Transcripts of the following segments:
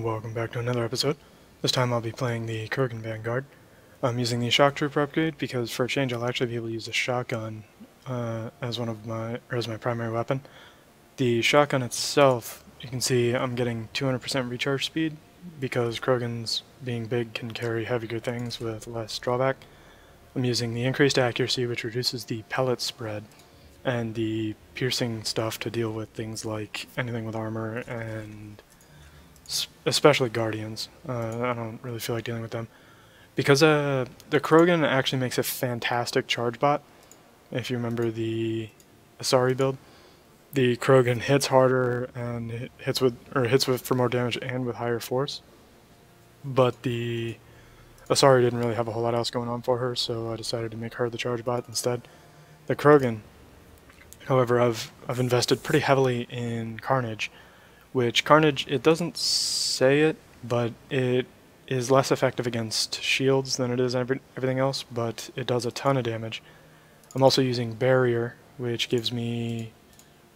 Welcome back to another episode. This time I'll be playing the Krogan Vanguard. I'm using the Shock Trooper upgrade because for a change I'll actually be able to use a shotgun as my primary weapon. The shotgun itself, you can see I'm getting 200% recharge speed because Krogans, being big, can carry heavier things with less drawback. I'm using the increased accuracy, which reduces the pellet spread, and the piercing stuff to deal with things like anything with armor and especially Guardians. I don't really feel like dealing with them. Because the Krogan actually makes a fantastic charge bot. If you remember the Asari build, the Krogan hits harder and hits with for more damage and with higher force. But the Asari didn't really have a whole lot else going on for her, so I decided to make her the charge bot instead. The Krogan, however, I've invested pretty heavily in Carnage. Which Carnage, it doesn't say it, but it is less effective against shields than it is everything else, but it does a ton of damage. I'm also using Barrier, which gives me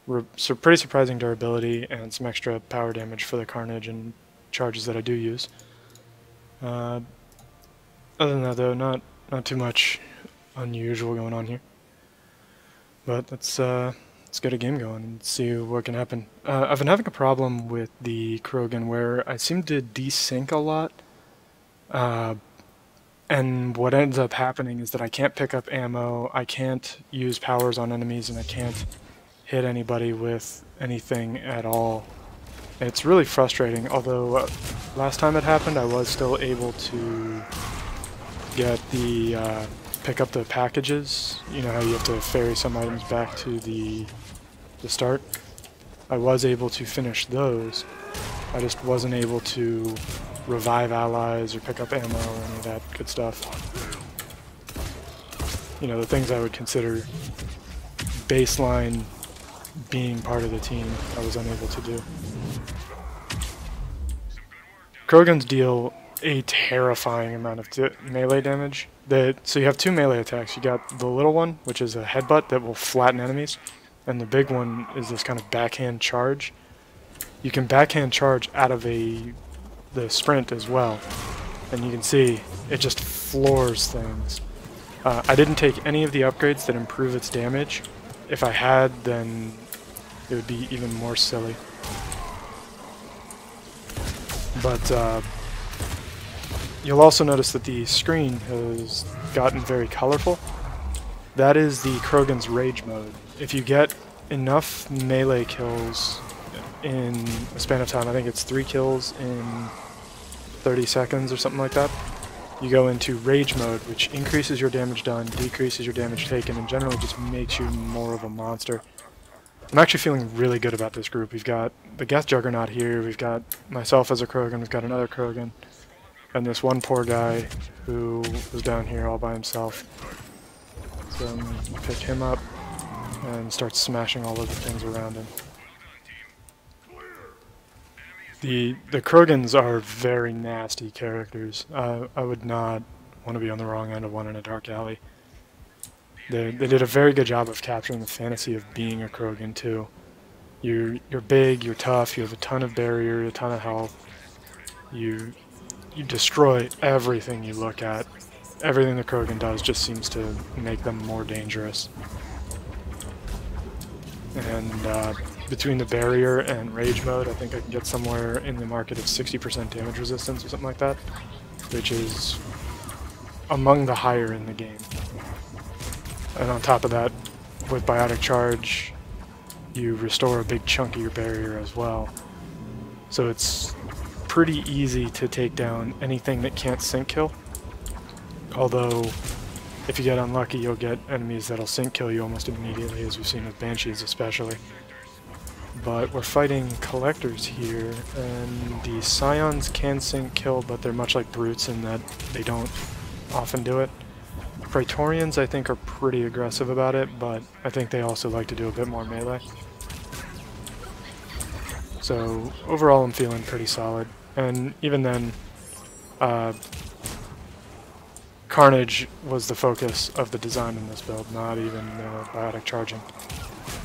pretty surprising durability and some extra power damage for the Carnage and charges that I do use. Other than that though, not too much unusual going on here. But let's get a game going and see what can happen. I've been having a problem with the Krogan where I seem to desync a lot, and what ends up happening is that I can't pick up ammo, I can't use powers on enemies, and I can't hit anybody with anything at all. It's really frustrating, although last time it happened I was still able to get the pick up the packages. You know how you have to ferry some items back to the start? I was able to finish those. I just wasn't able to revive allies or pick up ammo or any of that good stuff. You know, the things I would consider baseline being part of the team, I was unable to do. Krogans deal a terrifying amount of melee damage. So you have two melee attacks. You got the little one, which is a headbutt that will flatten enemies, and the big one is this kind of backhand charge. You can backhand charge out of the sprint as well, and you can see it just floors things. I didn't take any of the upgrades that improve its damage. If I had, then it would be even more silly. But you'll also notice that the screen has gotten very colorful. That is the Krogan's Rage mode. If you get enough melee kills in a span of time, I think it's 3 kills in 30 seconds or something like that, you go into Rage mode, which increases your damage done, decreases your damage taken, and generally just makes you more of a monster. I'm actually feeling really good about this group. We've got the Geth Juggernaut here, we've got myself as a Krogan, we've got another Krogan, and this one poor guy who was down here all by himself. So I'm going to pick him up and start smashing all of the things around him. The Krogans are very nasty characters. I would not want to be on the wrong end of one in a dark alley. They did a very good job of capturing the fantasy of being a Krogan too. You're big, you're tough, you have a ton of barrier, a ton of health. You destroy everything you look at. Everything the Krogan does just seems to make them more dangerous. And between the barrier and rage mode, I think I can get somewhere in the market of 60% damage resistance or something like that, which is among the higher in the game. And on top of that, with Biotic Charge, you restore a big chunk of your barrier as well. So it's pretty easy to take down anything that can't sync kill. Although, if you get unlucky, you'll get enemies that'll sync kill you almost immediately, as we've seen with Banshees especially. But we're fighting Collectors here, and the Scions can sync kill, but they're much like Brutes in that they don't often do it. Praetorians, I think, are pretty aggressive about it, but I think they also like to do a bit more melee. So overall I'm feeling pretty solid, and even then, Carnage was the focus of the design in this build, not even biotic charging.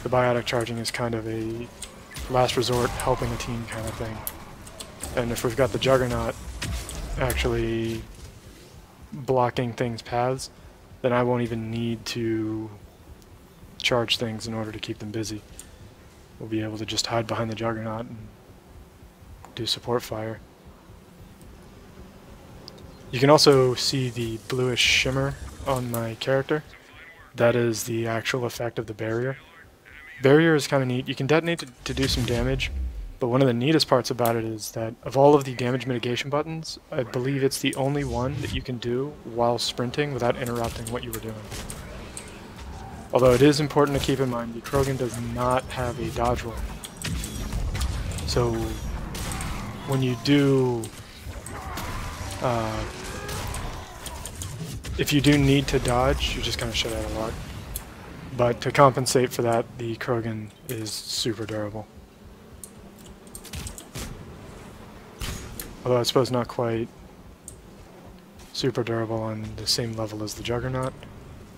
The biotic charging is kind of a last resort, helping a team kind of thing. And if we've got the Juggernaut actually blocking things' paths, then I won't even need to charge things in order to keep them busy. We'll be able to just hide behind the Juggernaut and do support fire. You can also see the bluish shimmer on my character. That is the actual effect of the barrier. Barrier is kind of neat. You can detonate to do some damage, but one of the neatest parts about it is that of all of the damage mitigation buttons, I believe it's the only one that you can do while sprinting without interrupting what you were doing. Although it is important to keep in mind, the Krogan does not have a dodge roll. So when you do, if you do need to dodge, you're just kind of shut out of luck. But to compensate for that, the Krogan is super durable. Although I suppose not quite super durable on the same level as the Juggernaut.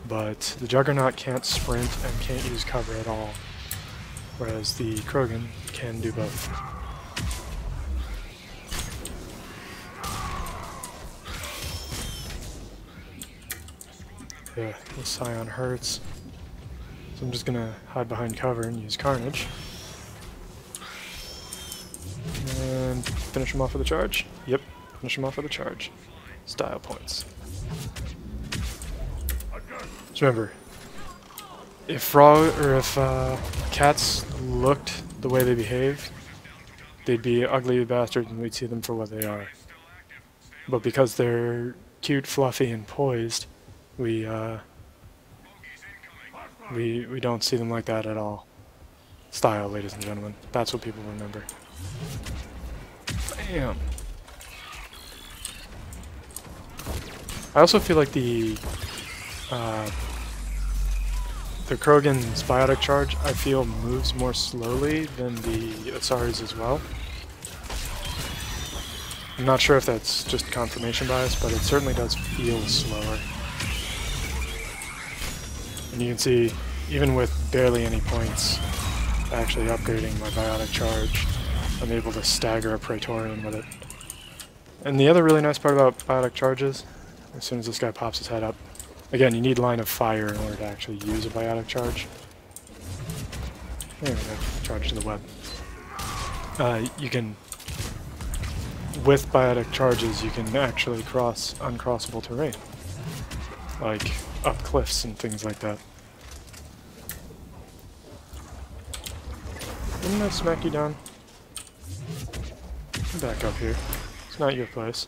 But the Juggernaut can't sprint and can't use cover at all, whereas the Krogan can do both. Yeah, the Scion hurts. So I'm just gonna hide behind cover and use Carnage. And finish him off with a charge. Yep, finish him off with a charge. Style points. Just remember, if cats looked the way they behave, they'd be ugly bastards and we'd see them for what they are. But because they're cute, fluffy, and poised, we don't see them like that at all. Style, ladies and gentlemen. That's what people remember. Bam! I also feel like the Krogan's biotic charge, I feel, moves more slowly than the Asari's as well. I'm not sure if that's just confirmation bias, but it certainly does feel slower. And you can see, even with barely any points actually upgrading my biotic charge, I'm able to stagger a Praetorian with it. And the other really nice part about biotic charges, as soon as this guy pops his head up, again, you need line of fire in order to actually use a biotic charge. There we go, charge to the web. You can, with biotic charges, you can actually cross uncrossable terrain, like up cliffs and things like that. Didn't I smack you down? Back up here. It's not your place.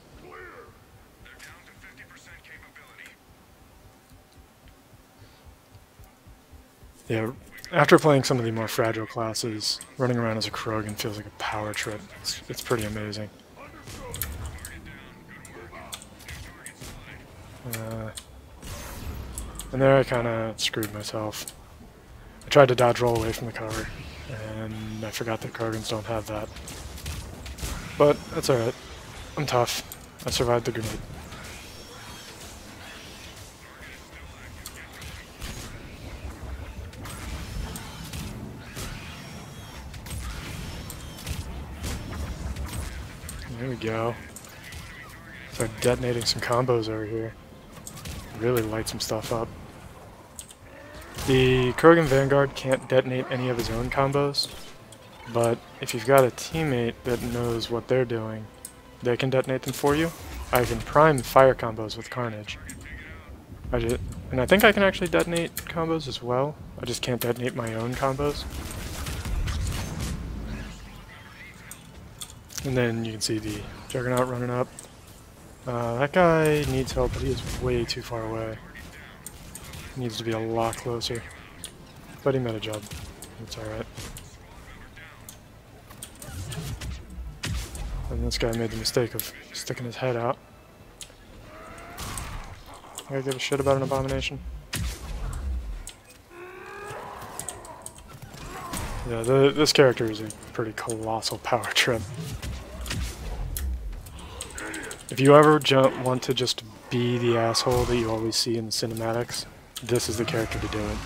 Yeah, after playing some of the more fragile classes, running around as a Krogan feels like a power trip. It's pretty amazing. And there I kind of screwed myself. I tried to dodge roll away from the cover, and I forgot that Krogans don't have that. But that's alright. I'm tough. I survived the grenade. There we go. Start detonating some combos over here. Really light some stuff up. The Krogan Vanguard can't detonate any of his own combos, but if you've got a teammate that knows what they're doing, they can detonate them for you. I can prime fire combos with Carnage. And I think I can actually detonate combos as well. I just can't detonate my own combos. And then you can see the Juggernaut running up. That guy needs help, but he is way too far away. He needs to be a lot closer. But he made a job. It's alright. And this guy made the mistake of sticking his head out. I gotta give a shit about an abomination. Yeah, this character is a pretty colossal power trip. If you ever want to just be the asshole that you always see in the cinematics, this is the character to do it.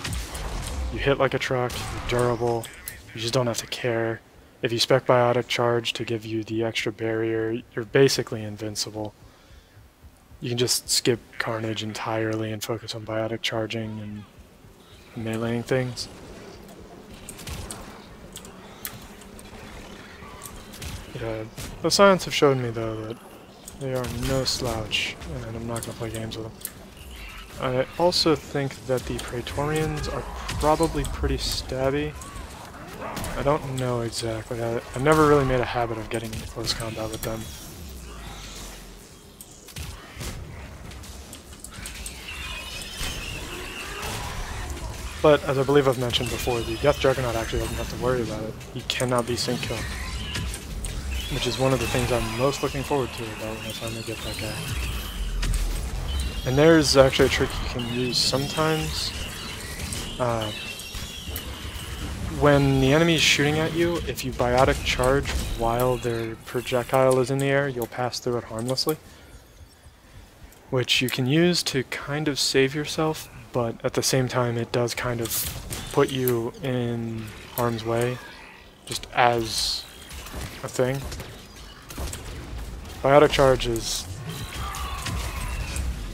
You hit like a truck, you're durable, you just don't have to care, If you spec Biotic Charge to give you the extra barrier, you're basically invincible. You can just skip Carnage entirely and focus on Biotic Charging and meleeing things. Yeah, the Scions have shown me though that they are no slouch, and I'm not going to play games with them. I also think that the Praetorians are probably pretty stabby. I don't know exactly. I've never really made a habit of getting into close combat with them. But, as I believe I've mentioned before, the Death Juggernaut actually doesn't have to worry about it. He cannot be sync killed. Which is one of the things I'm most looking forward to about when I finally get that guy. And there's actually a trick you can use sometimes. When the enemy's shooting at you, if you Biotic Charge while their projectile is in the air, you'll pass through it harmlessly. Which you can use to kind of save yourself, but at the same time it does kind of put you in harm's way, just as a thing. Biotic Charge is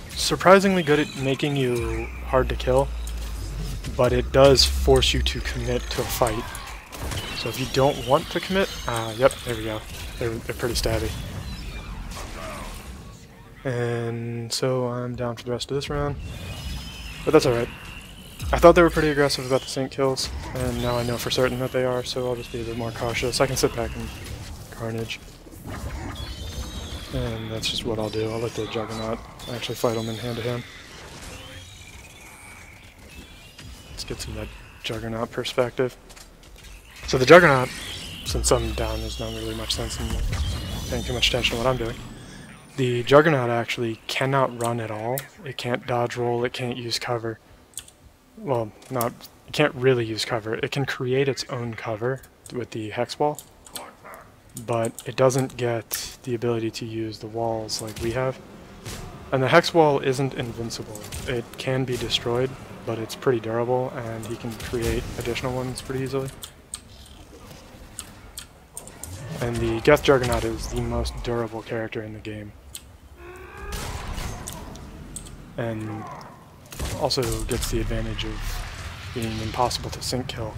surprisingly good at making you hard to kill, but it does force you to commit to a fight. So if you don't want to commit, yep, there we go. They're pretty stabby. And so I'm down for the rest of this round, but that's alright. I thought they were pretty aggressive about the sync kills, and now I know for certain that they are, so I'll just be a bit more cautious. I can sit back and Carnage. And that's just what I'll do. I'll let the Juggernaut actually fight them in hand-to-hand. Let's get some of that Juggernaut perspective. So the Juggernaut, since I'm down, there's not really much sense in paying too much attention to what I'm doing. The Juggernaut actually cannot run at all. It can't dodge roll, it can't use cover. Well, it can't really use cover. It can create its own cover with the Hex Wall, but it doesn't get the ability to use the walls like we have. And the Hex Wall isn't invincible. It can be destroyed, but it's pretty durable, and he can create additional ones pretty easily. And the Death Juggernaut is the most durable character in the game. And also gets the advantage of being impossible to sync kill,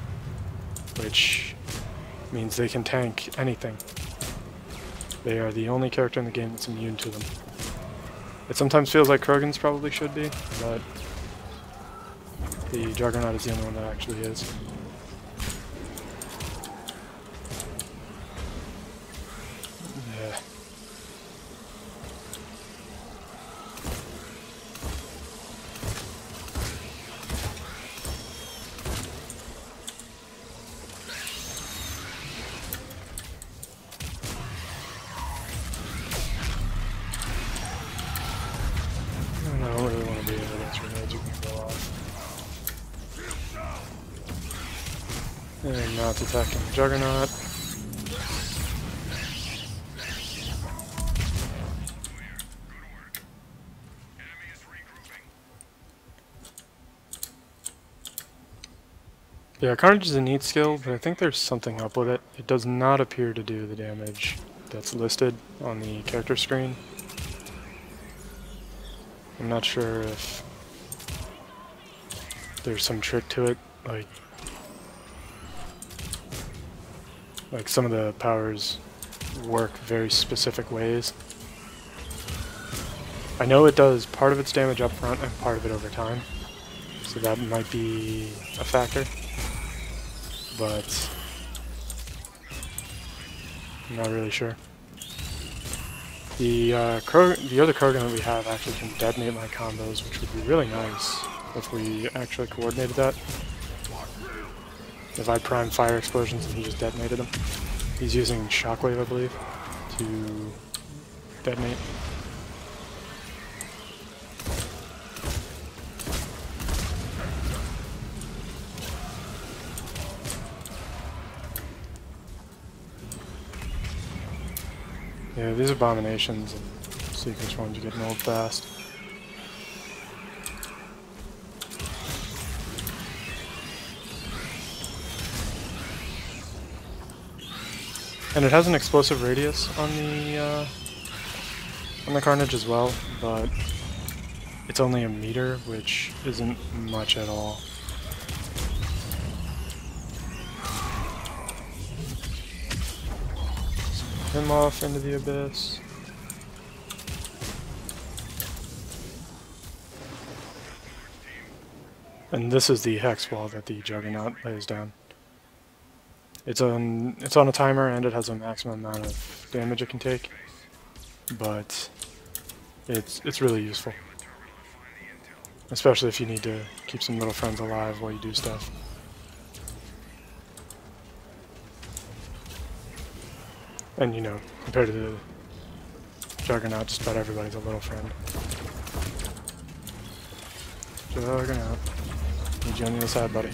which means they can tank anything. They are the only character in the game that's immune to them. It sometimes feels like Krogans probably should be, but the Juggernaut is the only one that actually is. Yeah. I don't really want to be able to grenades you can go off. And now it's attacking the Juggernaut. Yeah, Carnage is a neat skill, but I think there's something up with it. It does not appear to do the damage that's listed on the character screen. I'm not sure if there's some trick to it, like some of the powers work very specific ways. I know it does part of its damage up front and part of it over time, so that might be a factor, but I'm not really sure. The other Krogan that we have actually can detonate my combos, which would be really nice if we actually coordinated that. If I prime fire explosions and he just detonated them. He's using Shockwave, I believe, to detonate. Yeah, these abominations and sequence ones you get nulled fast. And it has an explosive radius on the Carnage as well, but it's only a meter, which isn't much at all. Spin him off into the abyss. And this is the hex wall that the Juggernaut lays down. It's on a timer and it has a maximum amount of damage it can take, but it's really useful, especially if you need to keep some little friends alive while you do stuff. And you know, compared to the Juggernaut, just about everybody's a little friend. Juggernaut, need you on the other side, buddy.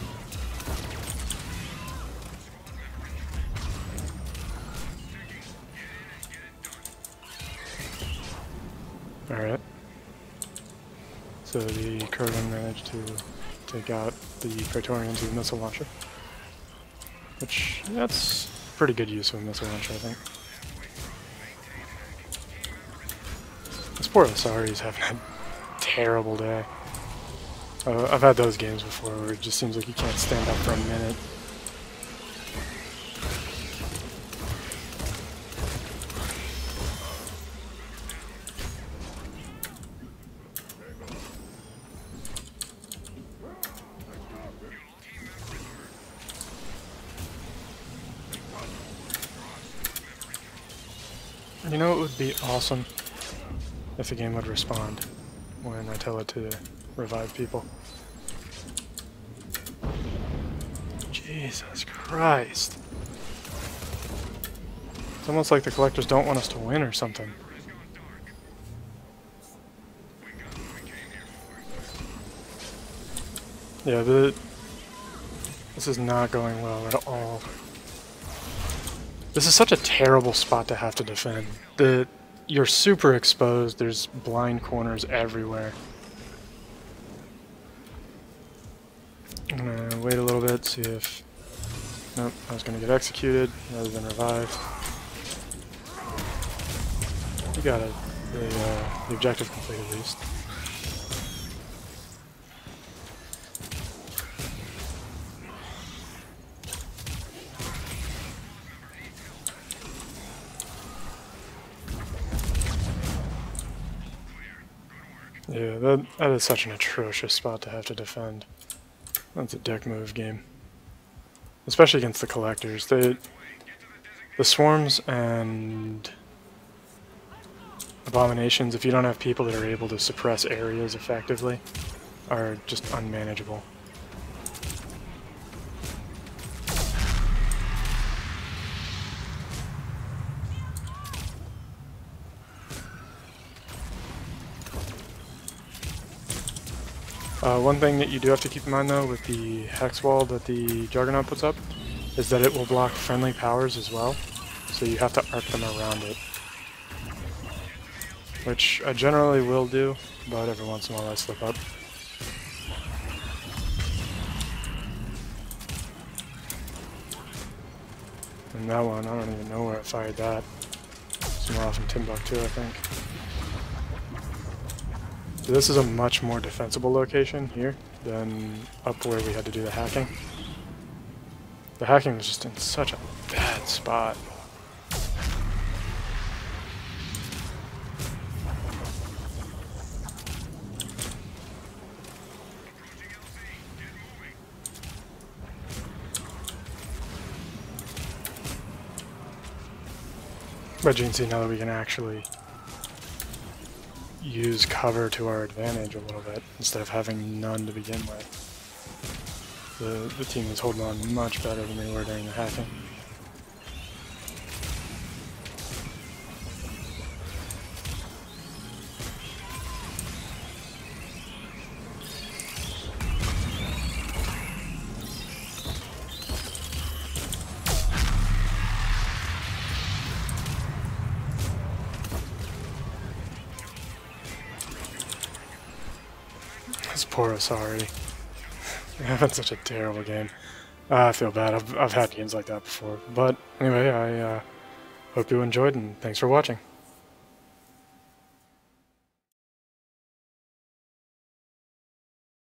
Alright. So the Krogan managed to take out the Praetorians with a missile launcher. Which, that's pretty good use of a missile launcher, I think. This poor Asari is having a terrible day. I've had those games before where it just seems like you can't stand up for a minute. You know, it would be awesome if the game would respond when I tell it to revive people. Jesus Christ. It's almost like the collectors don't want us to win or something. Yeah, this is not going well at all. This is such a terrible spot to have to defend. You're super exposed, there's blind corners everywhere. I'm gonna wait a little bit, see if... Nope, I was gonna get executed rather than revived. You got it. The objective complete at least. Yeah, that is such an atrocious spot to have to defend. That's a dick move game. Especially against the collectors. The swarms and abominations, if you don't have people that are able to suppress areas effectively, are just unmanageable. One thing that you do have to keep in mind though with the hex wall that the Juggernaut puts up is that it will block friendly powers as well, so you have to arc them around it. Which I generally will do, but every once in a while I slip up. And that one, I don't even know where I fired that. Somewhere off in Timbuktu, I think. So this is a much more defensible location here than up where we had to do the hacking. The hacking was just in such a bad spot. But you can see now that we can actually use cover to our advantage a little bit instead of having none to begin with. The team is holding on much better than they were during the hacking. This poor Asari. You're having such a terrible game. I feel bad. I've had games like that before. But anyway, Hope you enjoyed, and thanks for watching.